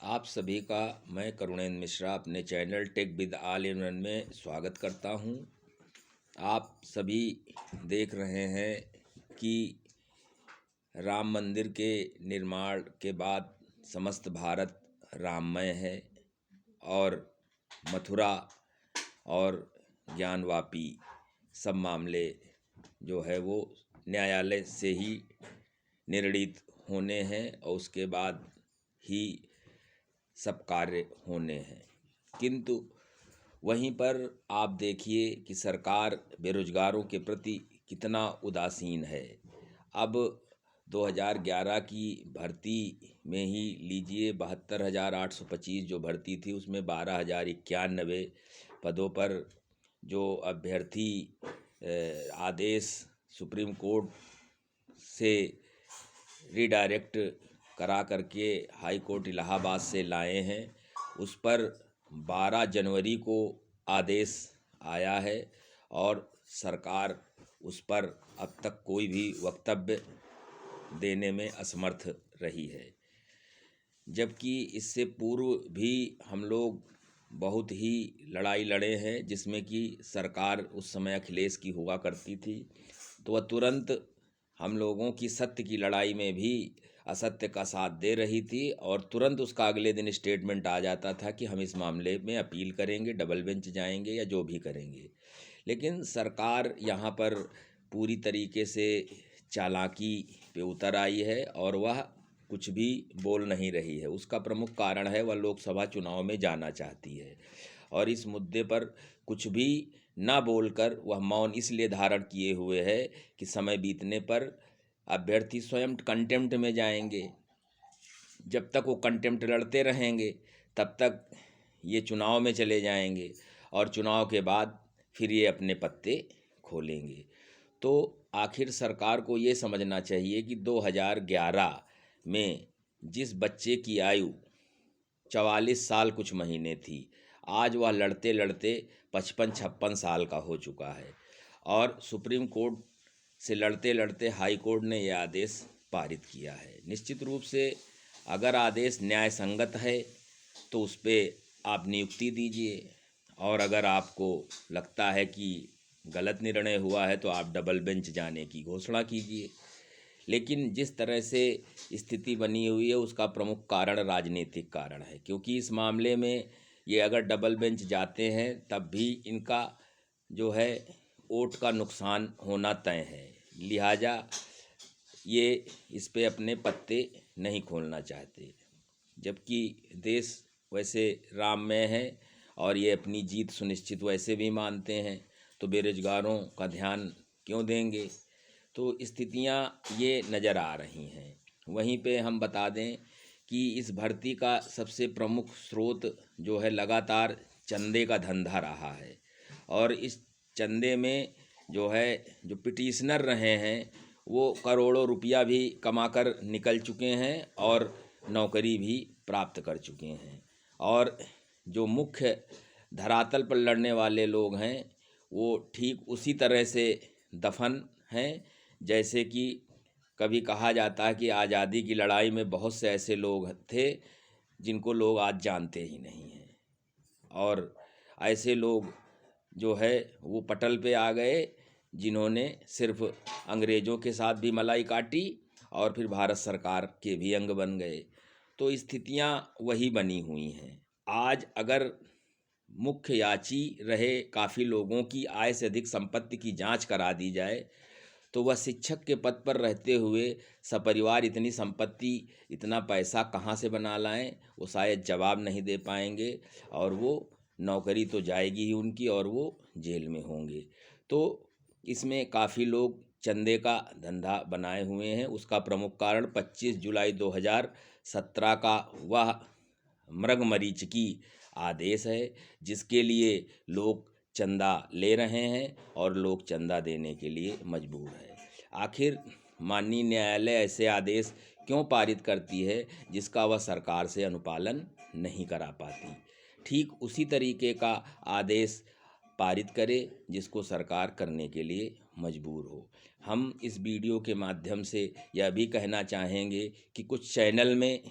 आप सभी का मैं करुणेंद्र मिश्रा अपने channel Tech With All In One में स्वागत करता हूं। आप सभी देख रहे हैं कि राम मंदिर के निर्माण के बाद समस्त भारत राममय है और मथुरा और ज्ञानवापी सब मामले जो है वो न्यायालय से ही निर्णीत होने हैं और उसके बाद ही सब कार्य होने हैं। किंतु वहीं पर आप देखिए कि सरकार बेरोजगारों के प्रति कितना उदासीन है। अब 2011 की भर्ती में ही लीजिए 72,825 जो भर्ती थी उसमें 12,091 पदों पर जो अभ्यर्थी आदेश सुप्रीम कोर्ट से रीडायरेक्ट करा करके हाई कोर्ट इलाहाबाद से लाए हैं, उस पर 12 जनवरी को आदेश आया है और सरकार उस पर अब तक कोई भी वक्तव्य देने में असमर्थ रही है। जबकि इससे पूर्व भी हम लोग बहुत ही लड़ाई लड़े हैं, जिसमें कि सरकार उस समय अखिलेश की हुआ करती थी, तो वह तुरंत हम लोगों की सत्य की लड़ाई में भी असत्य का साथ दे रही थी और तुरंत उसका अगले दिन स्टेटमेंट आ जाता था कि हम इस मामले में अपील करेंगे, डबल बेंच जाएंगे या जो भी करेंगे। लेकिन सरकार यहाँ पर पूरी तरीके से चालाकी पे उतर आई है और वह कुछ भी बोल नहीं रही है। उसका प्रमुख कारण है वह लोकसभा चुनाव में जाना चाहती है और इस मुद्दे पर कुछ भी ना बोलकर वह मौन इसलिए धारण किए हुए है कि समय बीतने पर अभ्यर्थी स्वयं कंटेम्प्ट में जाएंगे। जब तक वो कंटेम्प्ट लड़ते रहेंगे तब तक ये चुनाव में चले जाएंगे और चुनाव के बाद फिर ये अपने पत्ते खोलेंगे। तो आखिर सरकार को ये समझना चाहिए कि 2011 में जिस बच्चे की आयु 44 साल कुछ महीने थी, आज वह लड़ते लड़ते 55-56 साल का हो चुका है और सुप्रीम कोर्ट से लड़ते लड़ते हाई कोर्ट ने यह आदेश पारित किया है। निश्चित रूप से अगर आदेश न्याय संगत है तो उस पर आप नियुक्ति दीजिए और अगर आपको लगता है कि गलत निर्णय हुआ है तो आप डबल बेंच जाने की घोषणा कीजिए। लेकिन जिस तरह से स्थिति बनी हुई है उसका प्रमुख कारण राजनीतिक कारण है, क्योंकि इस मामले में ये अगर डबल बेंच जाते हैं तब भी इनका जो है वोट का नुकसान होना तय है। लिहाजा ये इस पे अपने पत्ते नहीं खोलना चाहते, जबकि देश वैसे राममय है और ये अपनी जीत सुनिश्चित वैसे भी मानते हैं, तो बेरोजगारों का ध्यान क्यों देंगे। तो स्थितियां ये नज़र आ रही हैं। वहीं पे हम बता दें कि इस भर्ती का सबसे प्रमुख स्रोत जो है लगातार चंदे का धंधा रहा है और इस चंदे में जो है जो पिटीशनर रहे हैं वो करोड़ों रुपया भी कमाकर निकल चुके हैं और नौकरी भी प्राप्त कर चुके हैं। और जो मुख्य धरातल पर लड़ने वाले लोग हैं वो ठीक उसी तरह से दफन हैं जैसे कि कभी कहा जाता है कि आज़ादी की लड़ाई में बहुत से ऐसे लोग थे जिनको लोग आज जानते ही नहीं हैं और ऐसे लोग जो है वो पटल पे आ गए जिन्होंने सिर्फ अंग्रेज़ों के साथ भी मलाई काटी और फिर भारत सरकार के भी अंग बन गए। तो स्थितियां वही बनी हुई हैं। आज अगर मुख्य याची रहे काफ़ी लोगों की आय से अधिक संपत्ति की जांच करा दी जाए तो वह शिक्षक के पद पर रहते हुए सपरिवार इतनी संपत्ति इतना पैसा कहाँ से बना लाएं, वो शायद जवाब नहीं दे पाएंगे और वो नौकरी तो जाएगी ही उनकी और वो जेल में होंगे। तो इसमें काफ़ी लोग चंदे का धंधा बनाए हुए हैं। उसका प्रमुख कारण 25 जुलाई 2017 का वह मृगमरीचिकी आदेश है जिसके लिए लोग चंदा ले रहे हैं और लोग चंदा देने के लिए मजबूर है। आखिर माननीय न्यायालय ऐसे आदेश क्यों पारित करती है जिसका वह सरकार से अनुपालन नहीं करा पाती। ठीक उसी तरीके का आदेश पारित करे जिसको सरकार करने के लिए मजबूर हो। हम इस वीडियो के माध्यम से यह भी कहना चाहेंगे कि कुछ चैनल में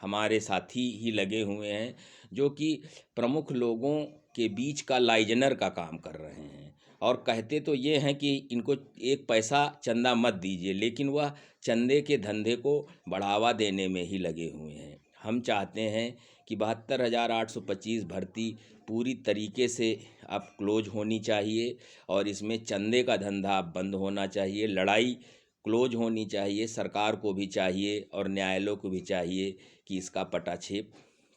हमारे साथी ही लगे हुए हैं, जो कि प्रमुख लोगों के बीच का लाइजनर का काम कर रहे हैं। और कहते तो ये हैं कि इनको एक पैसा चंदा मत दीजिए, लेकिन वह चंदे के धंधे को बढ़ावा देने में ही लगे हुए हैं। हम चाहते हैं कि 72,825 भर्ती पूरी तरीके से अब क्लोज होनी चाहिए और इसमें चंदे का धंधा अब बंद होना चाहिए। लड़ाई क्लोज होनी चाहिए। सरकार को भी चाहिए और न्यायालयों को भी चाहिए कि इसका पटाक्षेप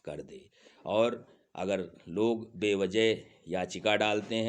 कर दे। और अगर लोग बेवजह याचिका डालते हैं